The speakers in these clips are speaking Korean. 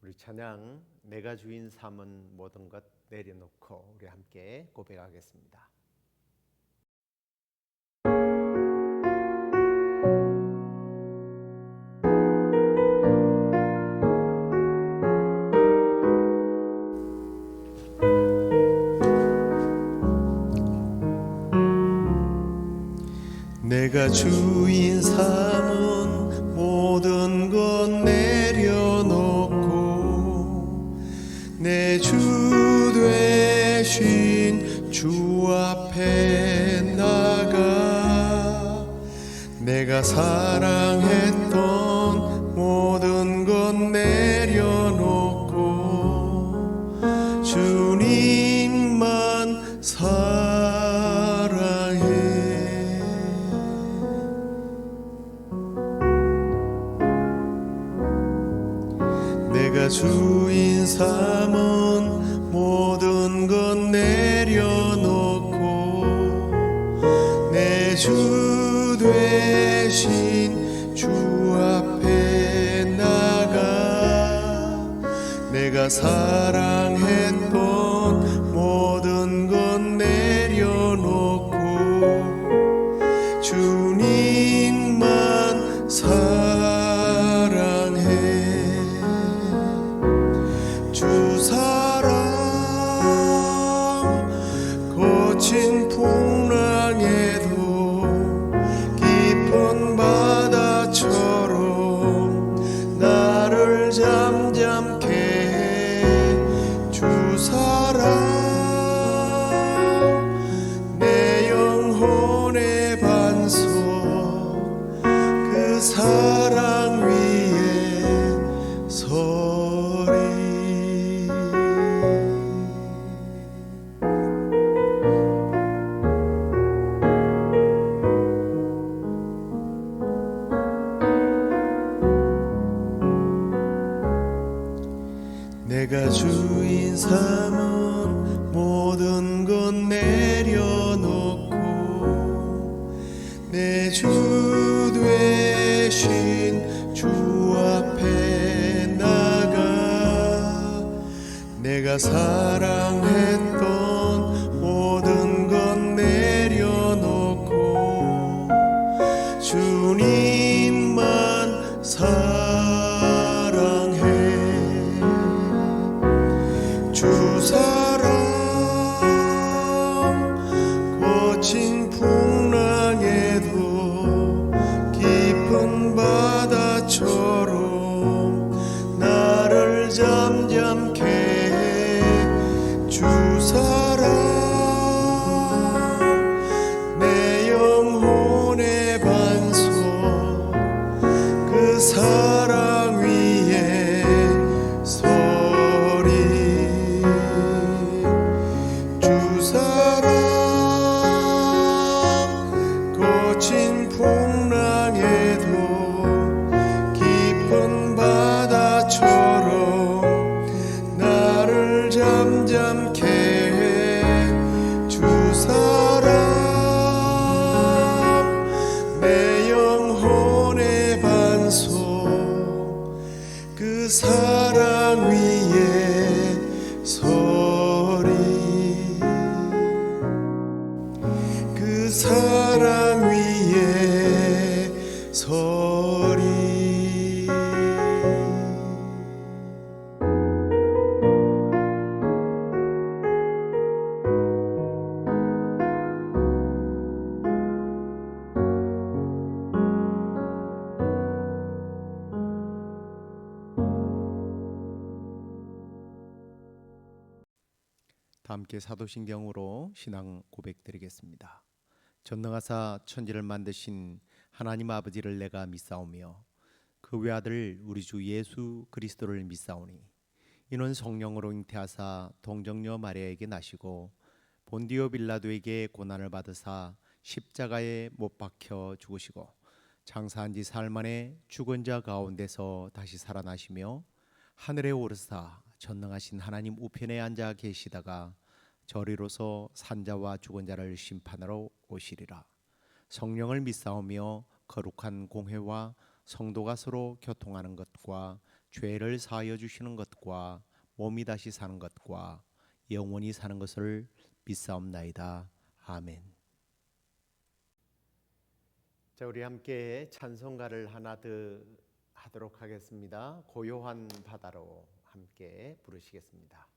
우리 찬양 내가 주인 삼은 모든 것 내려놓고 우리 함께 고백하겠습니다. 내가 주인 삼은 모든 것 내려놓고 내 주 되신 주 앞에 나가 내가 사랑했던 모든 것 내려놓고 주님만 사랑해. 내가 주인 삼은 모든 것 내려놓고 내 주 되신 주 앞에 나가 내가 사랑했던 모든 것 내려놓고 주님만 사랑해. 주 사랑 거친 풍랑에도 깊은 바다처럼 나를 잠잠케 해. 주 사랑 내 영혼의 반석 그 사랑 위에 서리. 내가 주인 삼은 모든 것 내려놓고 내 주 되신 주 앞에 나가 내가 사랑했던 모든 것 내려놓고 주님만 사랑해. 주 사랑 거친 풍랑에도 깊은 바다처럼 나를 잠잠케 해. 주 사랑 내 영혼의 반석 그 사랑 위에 서리. 주 사랑 거친 풍랑에도 깊은 바다처럼 나를 잠잠케 해. 주 사랑 내 영혼의 반석 그 사랑 위에 서리. 그 사랑 위에 서리. 다 함께 사도신경으로 신앙 고백드리겠습니다. 전능하사 천지를 만드신 하나님 아버지를 내가 믿사오며 그 외아들 우리 주 예수 그리스도를 믿사오니 이는 성령으로 잉태하사 동정녀 마리아에게 나시고 본디오 빌라도에게 고난을 받으사 십자가에 못 박혀 죽으시고 장사한 지 사흘 만에 죽은 자 가운데서 다시 살아나시며 하늘에 오르사 전능하신 하나님 우편에 앉아 계시다가 저리로서 산자와 죽은 자를 심판하러 오시리라. 성령을 믿사오며 거룩한 공회와 성도가 서로 교통하는 것과 죄를 사하여 주시는 것과 몸이 다시 사는 것과 영원히 사는 것을 믿사옵나이다. 아멘. 자, 우리 함께 찬송가를 하나 더 하도록 하겠습니다. 고요한 바다로 함께 부르시겠습니다.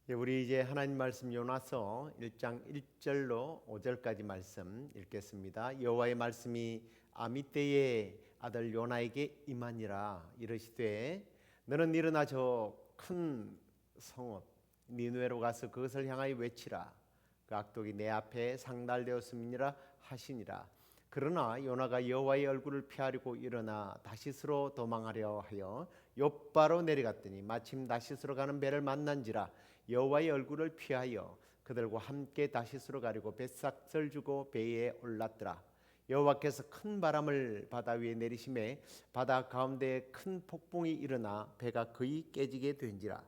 우리 이제 하나님 말씀 요나서 1장 1절로 5절까지 말씀 읽겠습니다. 여호와의 말씀이 아미떼의 아들 요나에게 임하니라. 이르시되 너는 일어나 저 큰 성읍 니느웨로 가서 그것을 향하여 외치라. 그 악독이 내 앞에 상달되었음이니라 하시니라. 그러나 요나가 여호와의 얼굴을 피하려고 일어나 다시스로 도망하려 하여 욥바로 내려갔더니 마침 다시스로 가는 배를 만난지라. 여호와의 얼굴을 피하여 그들과 함께 다시스로 가려고 뱃삭을 주고 배에 올랐더라. 여호와께서 큰 바람을 바다 위에 내리심에 바다 가운데 큰 폭풍이 일어나 배가 거의 깨지게 된지라.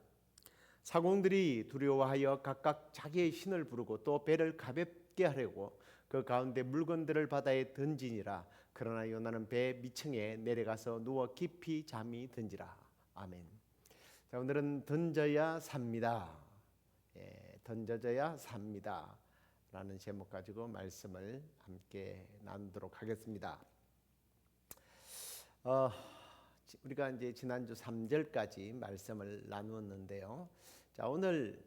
사공들이 두려워하여 각각 자기의 신을 부르고 또 배를 가볍게 하려고 그 가운데 물건들을 바다에 던지니라. 그러나 요나는 배 밑층에 내려가서 누워 깊이 잠이 든지라. 아멘. 자, 오늘은 던져야 삽니다. 던져져야 삽니다 라는 제목 가지고 말씀을 함께 나누도록 하겠습니다. 우리가 이제 지난주 3절까지 말씀을 나누었는데요. 자, 오늘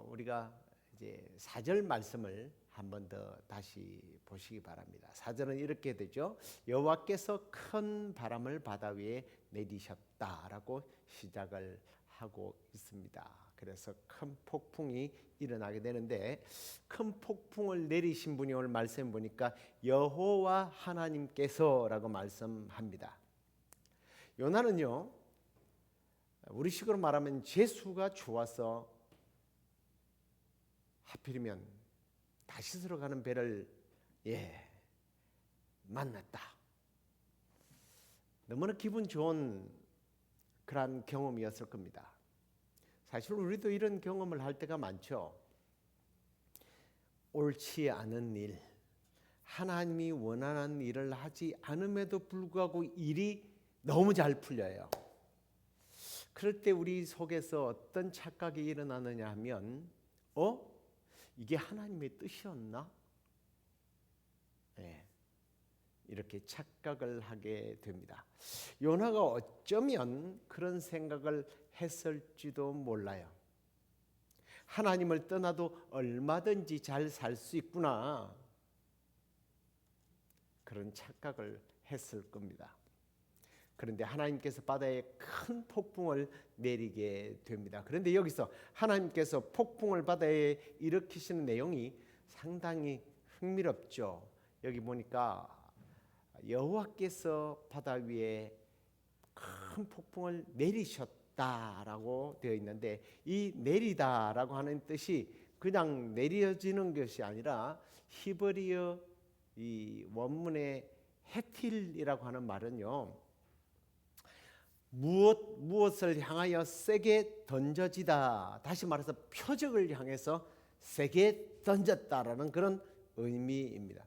우리가 이제 4절 말씀을 한 번 더 다시 보시기 바랍니다. 4절은 이렇게 되죠. 여호와께서 큰 바람을 바다 위에 내리셨다라고 시작을 하고 있습니다. 그래서 큰 폭풍이 일어나게 되는데, 큰 폭풍을 내리신 분이 오늘 말씀 보니까 여호와 하나님께서라고 말씀합니다. 요나는요, 우리식으로 말하면 재수가 좋아서 하필이면 다시스로 가는 배를 만났다. 너무나 기분 좋은 그런 경험이었을 겁니다. 사실 우리도 이런 경험을 할 때가 많죠. 옳지 않은 일, 하나님이 원하는 일을 하지 않음에도 불구하고 일이 너무 잘 풀려요. 그럴 때 우리 속에서 어떤 착각이 일어나느냐 하면 이게 하나님의 뜻이었나? 네, 이렇게 착각을 하게 됩니다. 요나가 어쩌면 그런 생각을 했을지도 몰라요. 하나님을 떠나도 얼마든지 잘 살 수 있구나, 그런 착각을 했을 겁니다. 그런데 하나님께서 바다에 큰 폭풍을 내리게 됩니다. 그런데 여기서 하나님께서 폭풍을 바다에 일으키시는 내용이 상당히 흥미롭죠. 여기 보니까 여호와께서 바다 위에 큰 폭풍을 내리셨다라고 되어 있는데, 이 내리다라고 하는 뜻이 그냥 내려지는 것이 아니라 히브리어 이 원문의 헤틸이라고 하는 말은요, 무엇을 향하여 세게 던져지다, 다시 말해서 표적을 향해서 세게 던졌다라는 그런 의미입니다.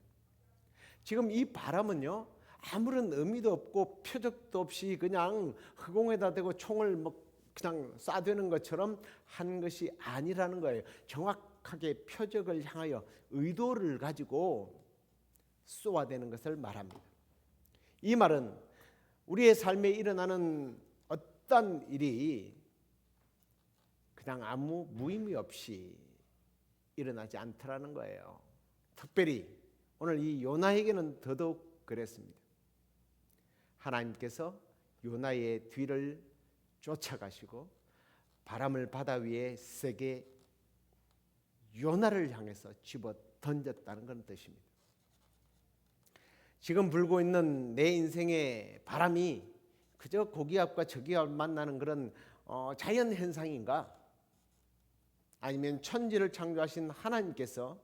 지금 이 바람은요, 아무런 의미도 없고 표적도 없이 그냥 허공에다 대고 총을 그냥 쏴대는 것처럼 한 것이 아니라는 거예요. 정확하게 표적을 향하여 의도를 가지고 쏘아대는 것을 말합니다. 이 말은 우리의 삶에 일어나는 어떤 일이 그냥 아무 무의미 없이 일어나지 않더라는 거예요. 특별히 오늘 이 요나에게는 더더욱 그랬습니다. 하나님께서 요나의 뒤를 쫓아가시고 바람을 바다 위에 세게 요나를 향해서 집어 던졌다는 그런 뜻입니다. 지금 불고 있는 내 인생의 바람이 그저 고기압과 저기압 만나는 그런 자연 현상인가? 아니면 천지를 창조하신 하나님께서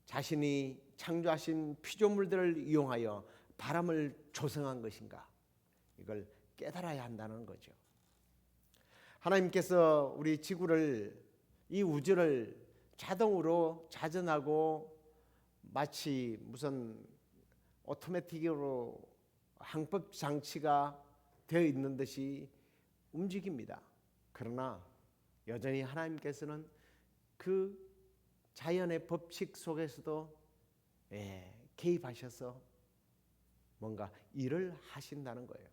자신이 창조하신 피조물들을 이용하여 바람을 조성한 것인가? 이걸 깨달아야 한다는 거죠. 하나님께서 우리 지구를, 이 우주를 자동으로 자전하고 마치 무슨 오토매틱으로 항법 장치가 되어 있는 듯이 움직입니다. 그러나 여전히 하나님께서는 그 자연의 법칙 속에서도 개입하셔서 뭔가 일을 하신다는 거예요.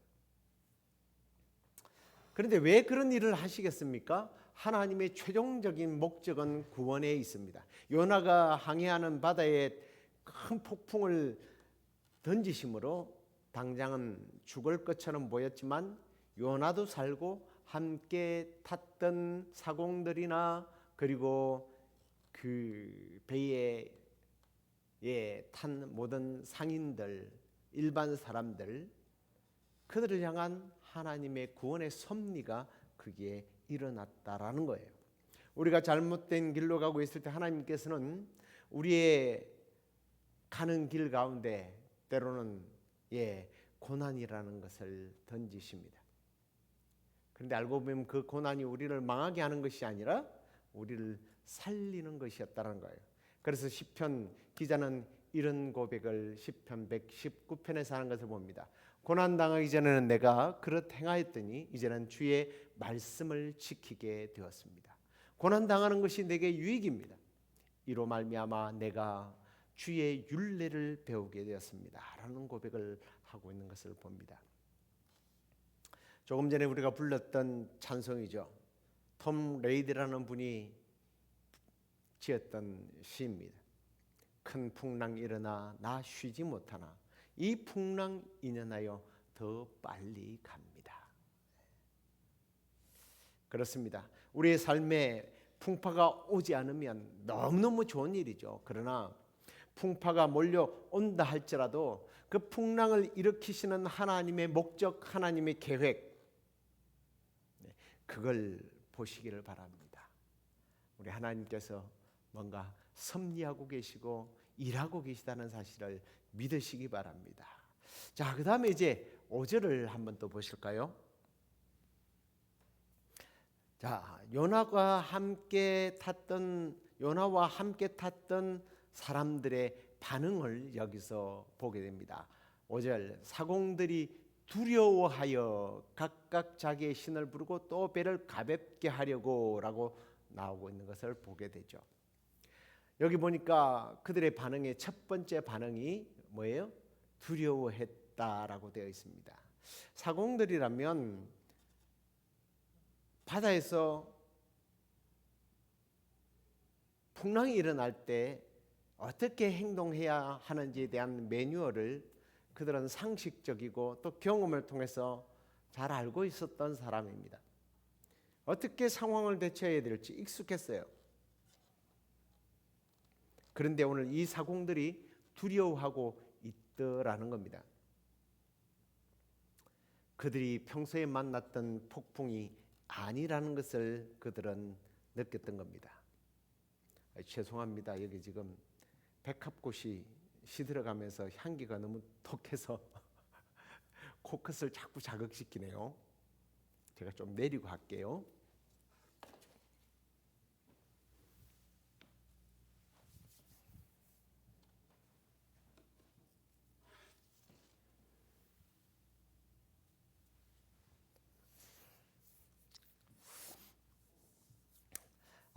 그런데 왜 그런 일을 하시겠습니까? 하나님의 최종적인 목적은 구원에 있습니다. 요나가 항해하는 바다에 큰 폭풍을 던지심으로 당장은 죽을 것처럼 보였지만 요나도 살고 함께 탔던 사공들이나 그리고 그 배에 탄 모든 상인들, 일반 사람들, 그들을 향한 하나님의 구원의 섭리가 거기에 일어났다라는 거예요. 우리가 잘못된 길로 가고 있을 때 하나님께서는 우리의 가는 길 가운데 때로는 고난이라는 것을 던지십니다. 그런데 알고 보면 그 고난이 우리를 망하게 하는 것이 아니라 우리를 살리는 것이었다는 거예요. 그래서 시편 기자는 이런 고백을 시편 119편에서 하는 것을 봅니다. 고난 당하기 전에는 내가 그릇 행하였더니 이제는 주의 말씀을 지키게 되었습니다. 고난 당하는 것이 내게 유익입니다. 이로 말미암아 내가 주의 율례를 배우게 되었습니다. 라는 고백을 하고 있는 것을 봅니다. 조금 전에 우리가 불렀던 찬송이죠. 톰 레이드라는 분이 지었던 시입니다. 큰 풍랑 일어나 나 쉬지 못하나 이 풍랑 인연하여 더 빨리 갑니다. 그렇습니다. 우리의 삶에 풍파가 오지 않으면 너무너무 좋은 일이죠. 그러나 풍파가 몰려온다 할지라도 그 풍랑을 일으키시는 하나님의 목적, 하나님의 계획, 그걸 보시기를 바랍니다. 우리 하나님께서 뭔가 섭리하고 계시고 일하고 계시다는 사실을 믿으시기 바랍니다. 자, 그 다음에 이제 5절을 한번 또 보실까요? 자, 요나와 함께 탔던 사람들의 반응을 여기서 보게 됩니다. 5절, 사공들이 두려워하여 각각 자기의 신을 부르고 또 배를 가볍게 하려고 라고 나오고 있는 것을 보게 되죠. 여기 보니까 그들의 반응의 첫 번째 반응이 뭐예요? 두려워했다라고 되어 있습니다. 사공들이라면 바다에서 풍랑이 일어날 때 어떻게 행동해야 하는지에 대한 매뉴얼을 그들은 상식적이고 또 경험을 통해서 잘 알고 있었던 사람입니다. 어떻게 상황을 대처해야 될지 익숙했어요. 그런데 오늘 이 사공들이 두려워하고 있더라는 겁니다. 그들이 평소에 만났던 폭풍이 아니라는 것을 그들은 느꼈던 겁니다. 죄송합니다. 여기 지금 백합꽃이 시들어가면서 향기가 너무 독해서 코끝을 자꾸 자극시키네요. 제가 좀 내리고 할게요.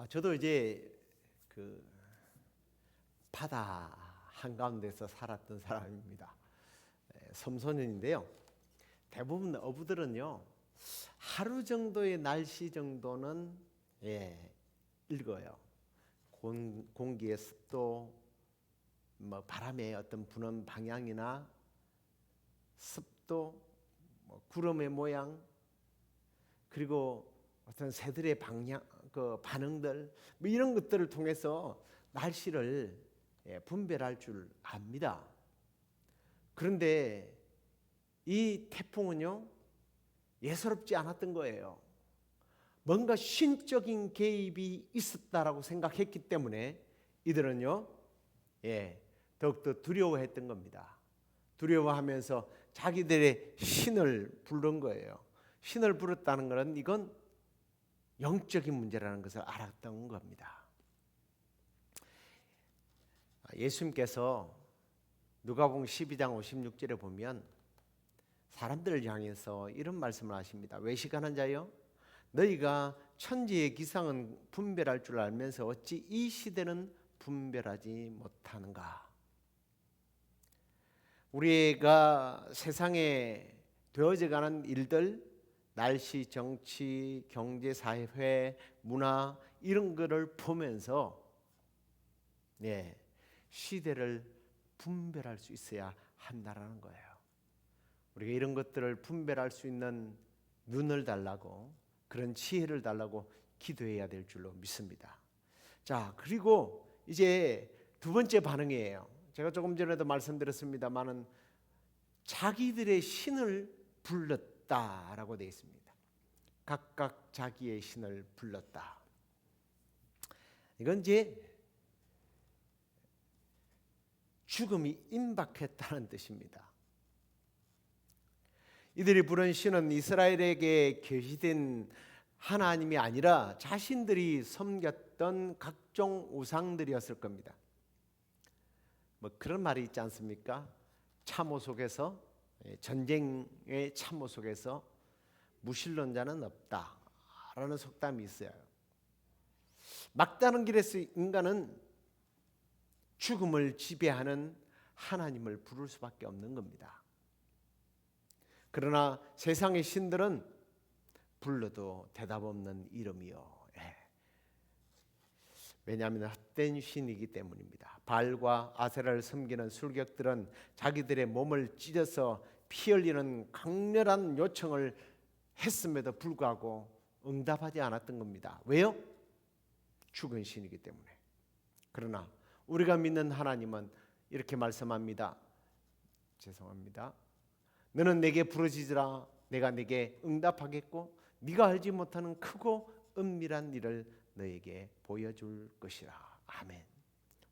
저도 이제 그 바다 한가운데서 살았던 사람입니다. 섬소년인데요. 대부분 어부들은요 하루 정도의 날씨 정도는 읽어요. 공기의 습도, 뭐 바람의 어떤 부는 방향이나 습도, 뭐 구름의 모양, 그리고 어떤 새들의 방향, 그 반응들, 뭐 이런 것들을 통해서 날씨를 분별할 줄 압니다. 그런데 이 태풍은요 예사롭지 않았던 거예요. 뭔가 신적인 개입이 있었다라고 생각했기 때문에 이들은요 더욱더 두려워했던 겁니다. 두려워하면서 자기들의 신을 부른 거예요. 신을 부렸다는 것은 이건 영적인 문제라는 것을 알았던 겁니다. 예수님께서 누가복음 12장 56절에 보면 사람들을 향해서 이런 말씀을 하십니다. 외식하는 자여, 너희가 천지의 기상은 분별할 줄 알면서 어찌 이 시대는 분별하지 못하는가? 우리가 세상에 되어져가는 일들, 날씨, 정치, 경제, 사회, 문화 이런 거를 보면서 시대를 분별할 수 있어야 한다라는 거예요. 우리가 이런 것들을 분별할 수 있는 눈을 달라고, 그런 지혜를 달라고 기도해야 될 줄로 믿습니다. 자, 그리고 이제 두 번째 반응이에요. 제가 조금 전에도 말씀드렸습니다만은 자기들의 신을 불렀다라고 되어 있습니다. 각각 자기의 신을 불렀다. 이건 이제 죽음이 임박했다는 뜻입니다. 이들이 부른 신은 이스라엘에게 계시된 하나님이 아니라 자신들이 섬겼던 각종 우상들이었을 겁니다. 뭐 그런 말이 있지 않습니까? 참호 속에서, 전쟁의 참호 속에서 무신론자는 없다라는 속담이 있어요. 막다른 길에서 인간은 죽음을 지배하는 하나님을 부를 수밖에 없는 겁니다. 그러나 세상의 신들은 불러도 대답 없는 이름이요. 왜냐하면 헛된 신이기 때문입니다. 발과 아세라를 섬기는 술객들은 자기들의 몸을 찢어서 피 흘리는 강렬한 요청을 했음에도 불구하고 응답하지 않았던 겁니다. 왜요? 죽은 신이기 때문에. 그러나 우리가 믿는 하나님은 이렇게 말씀합니다. 죄송합니다. 너는 내게 부르짖으라. 내가 내게 응답하겠고 네가 알지 못하는 크고 은밀한 일을 너에게 보여줄 것이라. 아멘.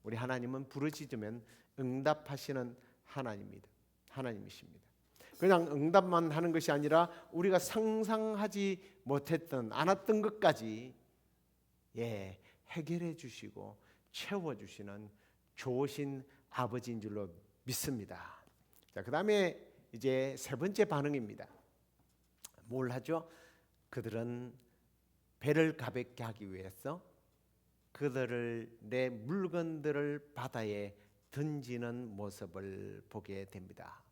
우리 하나님은 부르짖으면 응답하시는 하나님이십니다. 그냥 응답만 하는 것이 아니라 우리가 상상하지 못했던 않았던 것까지 해결해 주시고 채워 주시는 좋으신 아버지인 줄로 믿습니다. 자, 그다음에 이제 세 번째 반응입니다. 뭘 하죠? 그들은 배를 가볍게 하기 위해서 그들을 내 물건들을 바다에 던지는 모습을 보게 됩니다.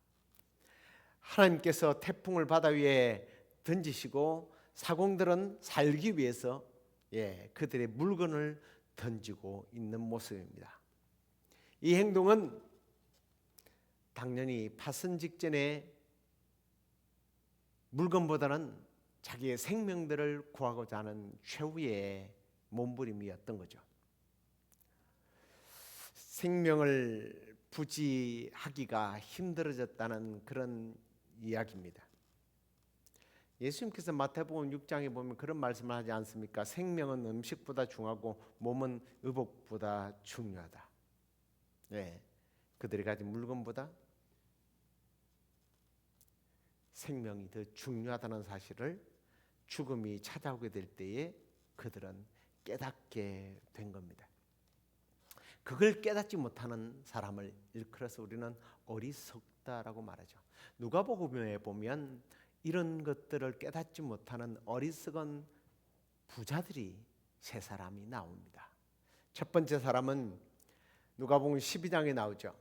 하나님께서 태풍을 바다 위에 던지시고 사공들은 살기 위해서 그들의 물건을 던지고 있는 모습입니다. 이 행동은 당연히 파선 직전에 물건보다는 자기의 생명들을 구하고자 하는 최후의 몸부림이었던 거죠. 생명을 부지하기가 힘들어졌다는 그런 이야기입니다. 예수님께서 마태복음 6장에 보면 그런 말씀을 하지 않습니까? 생명은 음식보다 중요하고 몸은 의복보다 중요하다. 그들이 가진 물건보다 생명이 더 중요하다는 사실을 죽음이 찾아오게 될 때에 그들은 깨닫게 된 겁니다. 그걸 깨닫지 못하는 사람을 일컬어서 우리는 어리석다라고 말하죠. 누가복음에 보면 이런 것들을 깨닫지 못하는 어리석은 부자들이 세 사람이 나옵니다. 첫 번째 사람은 누가복음 12장에 나오죠.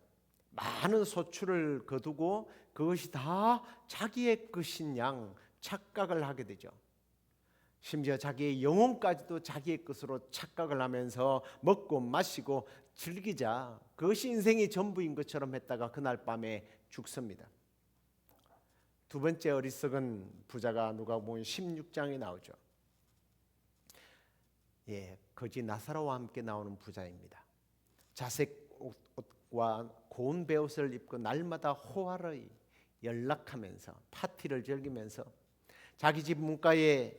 많은 소출을 거두고 그것이 다 자기의 것인 양 착각을 하게 되죠. 심지어 자기의 영혼까지도 자기의 것으로 착각을 하면서 먹고 마시고 즐기자 그것이 인생의 전부인 것처럼 했다가 그날 밤에 죽습니다. 두 번째 어리석은 부자가 누가복음 16장에 나오죠. 거지 나사로와 함께 나오는 부자입니다. 자색 옷과 고운 베옷을 입고 날마다 호화를 연락하면서 파티를 즐기면서 자기 집 문가에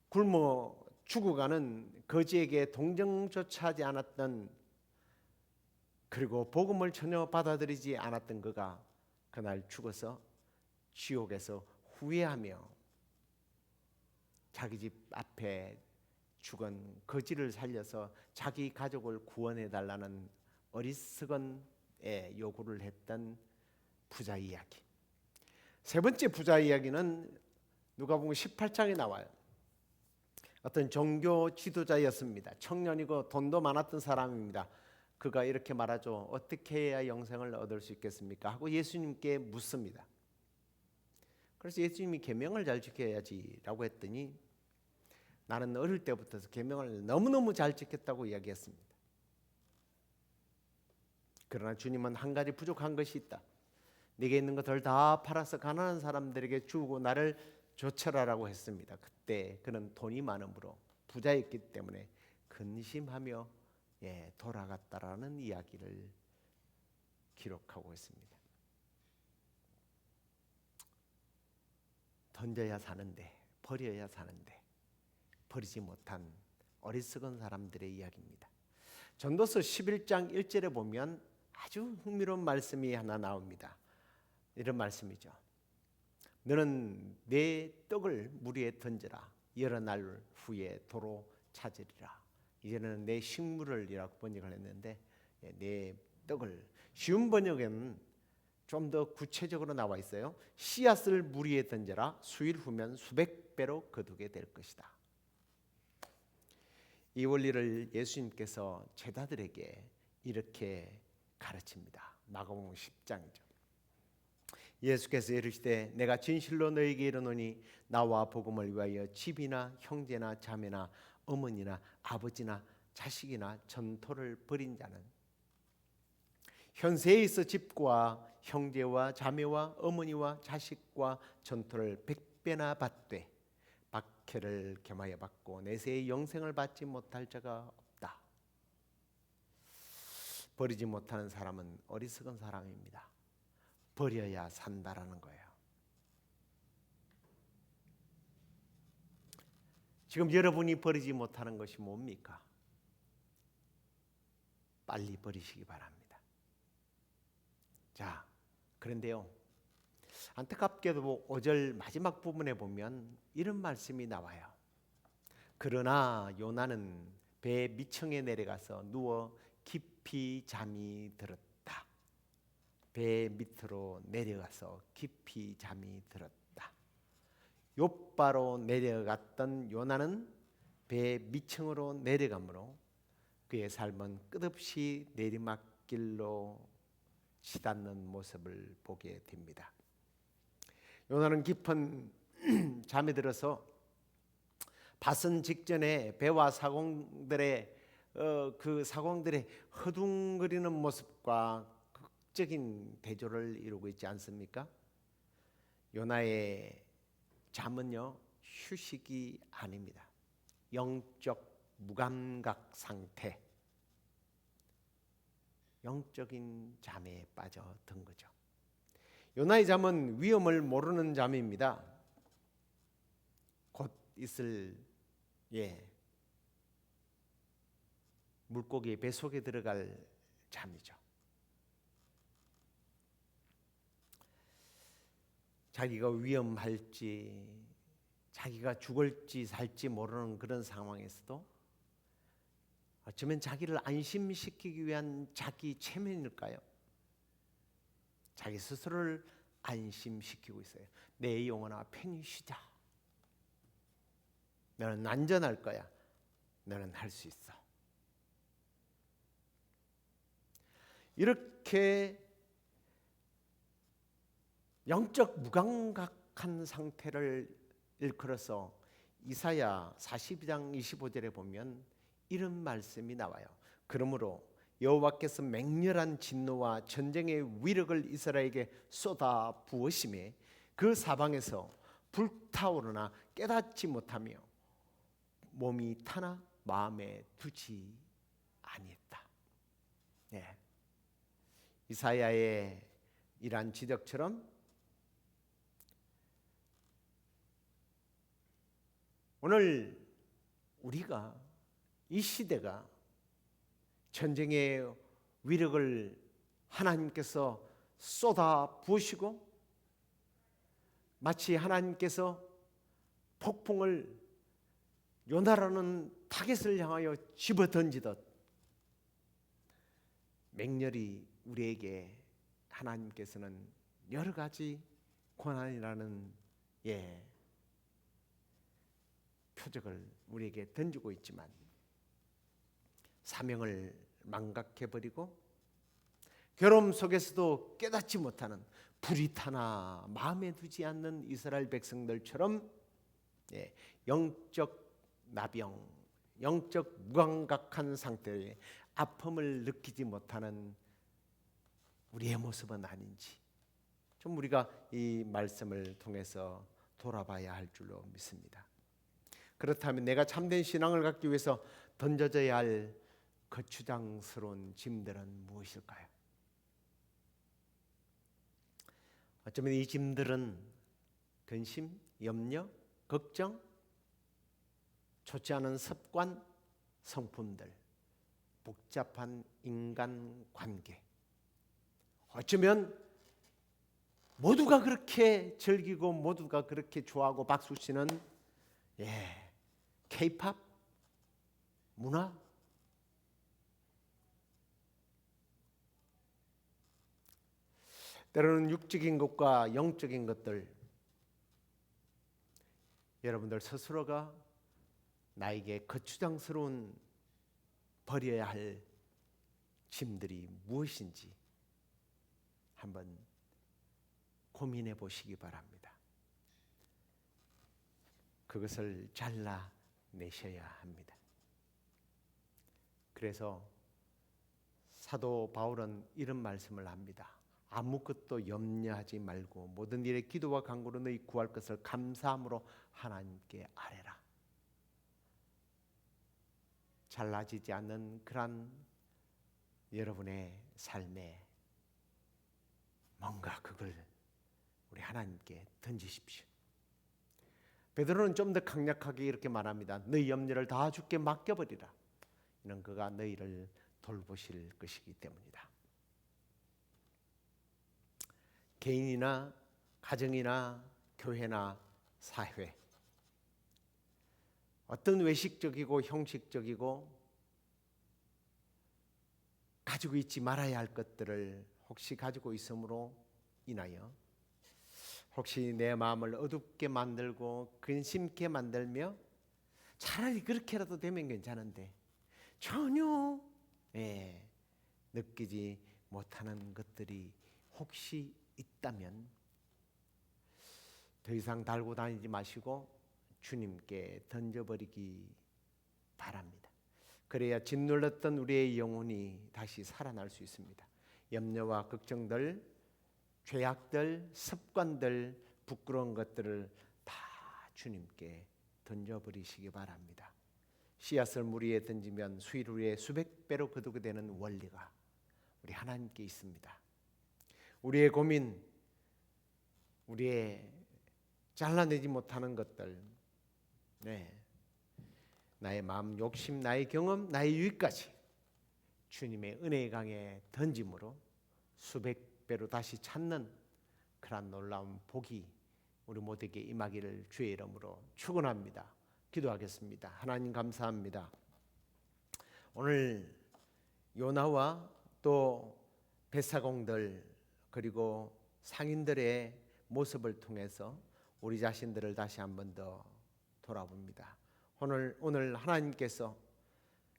굶어 죽어가는 거지에게 동정조차 하지 않았던, 그리고 복음을 전혀 받아들이지 않았던 그가 그날 죽어서 지옥에서 후회하며 자기 집 앞에 죽은 거지를 살려서 자기 가족을 구원해 달라는 어리석은 요구를 했던 부자 이야기. 세 번째 부자 이야기는 누가복음 18장에 나와요. 어떤 종교 지도자였습니다. 청년이고 돈도 많았던 사람입니다. 그가 이렇게 말하죠. 어떻게 해야 영생을 얻을 수 있겠습니까? 하고 예수님께 묻습니다. 그래서 예수님이 계명을 잘 지켜야지라고 했더니 나는 어릴 때부터 계명을 너무너무 잘 지켰다고 이야기했습니다. 그러나 주님은 한 가지 부족한 것이 있다. 네게 있는 것들 다 팔아서 가난한 사람들에게 주고 나를 좇으라라고 했습니다. 그때 그는 돈이 많으므로 부자였기 때문에 근심하며 돌아갔다라는 이야기를 기록하고 있습니다. 던져야 사는데 버려야 사는데 버리지 못한 어리석은 사람들의 이야기입니다. 전도서 11장 1절에 보면 아주 흥미로운 말씀이 하나 나옵니다. 이런 말씀이죠. 너는 내 떡을 물 위에 던져라. 여러 날 후에 도로 찾으리라. 이제는 내 식물을 이라고 번역을 했는데 내 떡을, 쉬운 번역에는 좀 더 구체적으로 나와 있어요. 씨앗을 물 위에 던져라. 수일 후면 수백 배로 거두게 될 것이다. 이 원리를 예수님께서 제자들에게 이렇게 가르칩니다. 마가복음 10장이죠. 예수께서 이르시되 내가 진실로 너희에게 이르노니 나와 복음을 위하여 집이나 형제나 자매나 어머니나 아버지나 자식이나 전토를 벌인 자는 현세에 있어 집과 형제와 자매와 어머니와 자식과 전토를 100배나 받되 박해를 겸하여 받고 내세의 영생을 받지 못할 자가 없다. 버리지 못하는 사람은 어리석은 사람입니다. 버려야 산다라는 거예요. 지금 여러분이 버리지 못하는 것이 뭡니까? 빨리 버리시기 바랍니다. 자, 그런데요, 안타깝게도 5절 마지막 부분에 보면 이런 말씀이 나와요. 그러나 요나는 배 밑층에 내려가서 누워 깊이 잠이 들었다. 배 밑으로 내려가서 깊이 잠이 들었다. 욥바로 내려갔던 요나는 배 밑층으로 내려가므로 그의 삶은 끝없이 내리막길로 치닫는 모습을 보게 됩니다. 요나는 깊은 잠에 들어서 밭은 직전에 배와 사공들의 그 사공들의 허둥거리는 모습과 극적인 대조를 이루고 있지 않습니까? 요나의 잠은요 휴식이 아닙니다. 영적 무감각 상태, 영적인 잠에 빠져든 거죠. 요나의 잠은 위험을 모르는 잠입니다. 곧 있을 물고기의 뱃속에 들어갈 잠이죠. 자기가 위험할지, 자기가 죽을지 살지 모르는 그런 상황에서도 어쩌면 자기를 안심시키기 위한 자기 체면일까요? 자기 스스로를 안심시키고 있어요. 내 영혼아 편히 쉬자. 너는 안전할 거야. 너는 할 수 있어. 이렇게 영적 무감각한 상태를 일컬어서 이사야 42장 25절에 보면 이런 말씀이 나와요. 그러므로 여호와께서 맹렬한 진노와 전쟁의 위력을 이스라엘에게 쏟아 부으심에 그 사방에서 불타오르나 깨닫지 못하며 몸이 타나 마음에 두지 아니했다. 네. 이사야의 이러한 지적처럼 오늘 우리가 이 시대가 전쟁의 위력을 하나님께서 쏟아 부으시고 마치 하나님께서 폭풍을 요나라는 타겟을 향하여 집어던지듯 맹렬히 우리에게 하나님께서는 여러 가지 고난이라는 표적을 우리에게 던지고 있지만 사명을 망각해버리고 괴로움 속에서도 깨닫지 못하는 불이 타나 마음에 두지 않는 이스라엘 백성들처럼 영적 나병, 영적 무감각한 상태의 아픔을 느끼지 못하는 우리의 모습은 아닌지 좀 우리가 이 말씀을 통해서 돌아봐야 할 줄로 믿습니다. 그렇다면 내가 참된 신앙을 갖기 위해서 던져져야 할 거추장스러운 짐들은 무엇일까요? 어쩌면 이 짐들은 근심, 염려, 걱정, 좋지 않은 습관, 성품들, 복잡한 인간관계, 어쩌면 모두가 그렇게 즐기고 모두가 그렇게 좋아하고 박수치는 K-팝 문화, 때로는 육적인 것과 영적인 것들, 여러분들 스스로가 나에게 거추장스러운 버려야 할 짐들이 무엇인지 한번 고민해 보시기 바랍니다. 그것을 잘라내셔야 합니다. 그래서 사도 바울은 이런 말씀을 합니다. 아무것도 염려하지 말고 모든 일에 기도와 간구로 너희 구할 것을 감사함으로 하나님께 아뢰라. 잘라지지 않는 그런 여러분의 삶에 뭔가 그걸 우리 하나님께 던지십시오. 베드로는 좀 더 강력하게 이렇게 말합니다. 너희 염려를 다 주께 맡겨버리라. 이는 그가 너희를 돌보실 것이기 때문이다. 개인이나 가정이나 교회나 사회, 어떤 외식적이고 형식적이고 가지고 있지 말아야 할 것들을 혹시 가지고 있음으로 인하여 혹시 내 마음을 어둡게 만들고 근심케 만들며 차라리 그렇게라도 되면 괜찮은데 전혀 느끼지 못하는 것들이 혹시 있다면 더 이상 달고 다니지 마시고 주님께 던져버리기 바랍니다. 그래야 짓눌렀던 우리의 영혼이 다시 살아날 수 있습니다. 염려와 걱정들, 죄악들, 습관들, 부끄러운 것들을 다 주님께 던져버리시기 바랍니다. 씨앗을 물 위에 던지면 수일 후에 수백 배로 거두게 되는 원리가 우리 하나님께 있습니다. 우리의 고민, 우리의 잘라내지 못하는 것들, 나의 마음 욕심, 나의 경험, 나의 유익까지 주님의 은혜의 강에 던짐으로 수백 배로 다시 찾는 그런 놀라운 복이 우리 모두에게 임하기를 주의 이름으로 축원합니다. 기도하겠습니다. 하나님 감사합니다. 오늘 요나와 또 뱃사공들 그리고 상인들의 모습을 통해서 우리 자신들을 다시 한 번 더 돌아봅니다. 오늘 하나님께서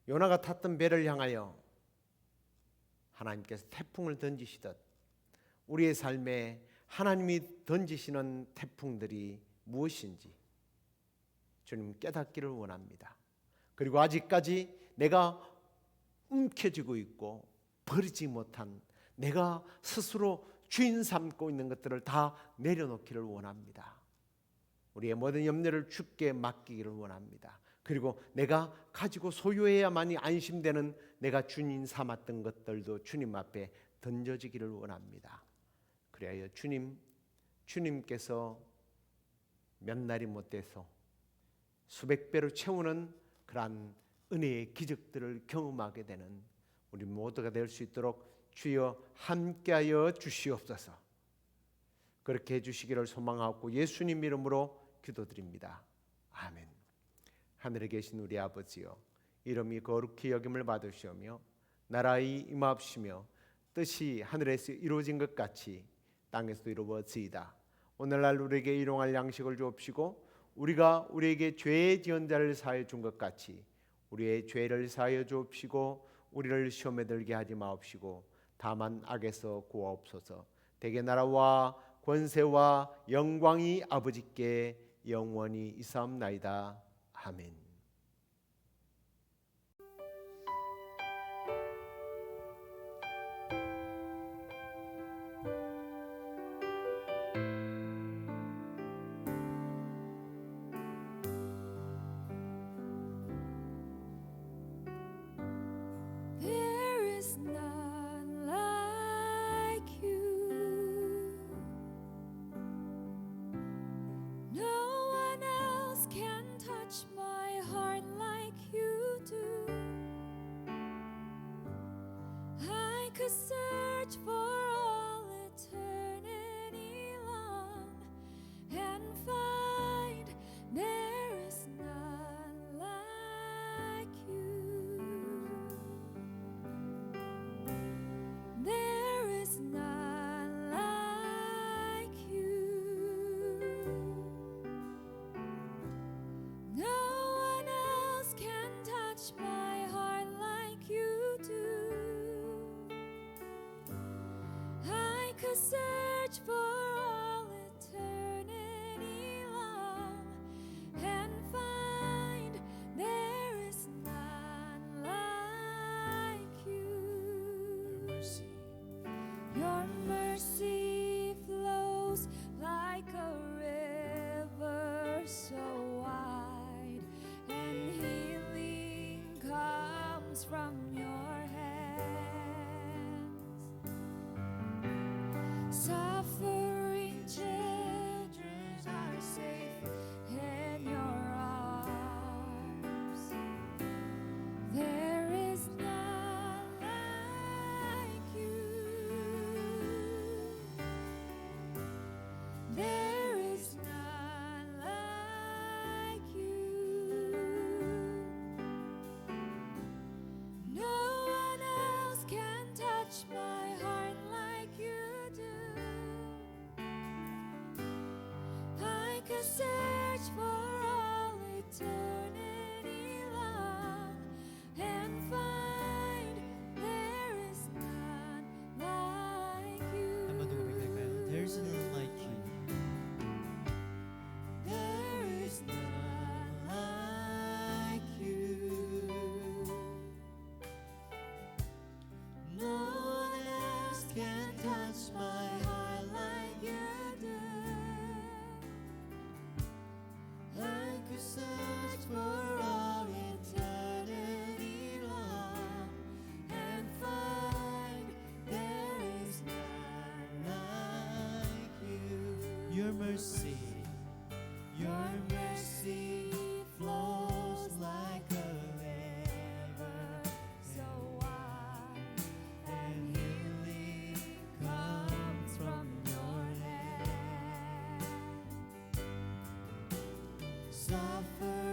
요나가 탔던 배를 향하여 하나님께서 태풍을 던지시듯 우리의 삶에 하나님이 던지시는 태풍들이 무엇인지 주님 깨닫기를 원합니다. 그리고 아직까지 내가 움켜쥐고 있고 버리지 못한 내가 스스로 주인 삼고 있는 것들을 다 내려놓기를 원합니다. 우리의 모든 염려를 주께 맡기기를 원합니다. 그리고 내가 가지고 소유해야만이 안심되는 내가 주인 삼았던 것들도 주님 앞에 던져지기를 원합니다. 그래야 주님께서 몇 날이 못 돼서 수백 배로 채우는 그러한 은혜의 기적들을 경험하게 되는 우리 모두가 될 수 있도록 주여 함께하여 주시옵소서. 그렇게 해주시기를 소망하고 예수님 이름으로 기도드립니다. 아멘. 하늘에 계신 우리 아버지여, 이름이 거룩히 여김을 받으시오며 나라의 임하옵시며 뜻이 하늘에서 이루어진 것 같이 땅에서도 이루어지이다. 오늘날 우리에게 일용할 양식을 주옵시고 우리가 우리에게 죄 지은 자를 사하여 준 것 같이 우리의 죄를 사하여 주옵시고 우리를 시험에 들게 하지 마옵시고 다만 악에서 구하옵소서. 대개 나라와 권세와 영광이 아버지께 영원히 있사옵나이다. 아멘. There is none like you. No one else can touch my heart like you do. I could search for all eternity long and find there is none like you. There is none like you. No one else can touch my heart like you do. I could search for all eternity long and find there is none like you. Your mercy flows like a river so wide, and healing comes from your hands. Suffering children are safe in your arms. There is none like you. There is none like you. No one else can touch my heart like you do. I could search for all eternity Your mercy flows like a river, so wide, and healing comes from your hand. Suffer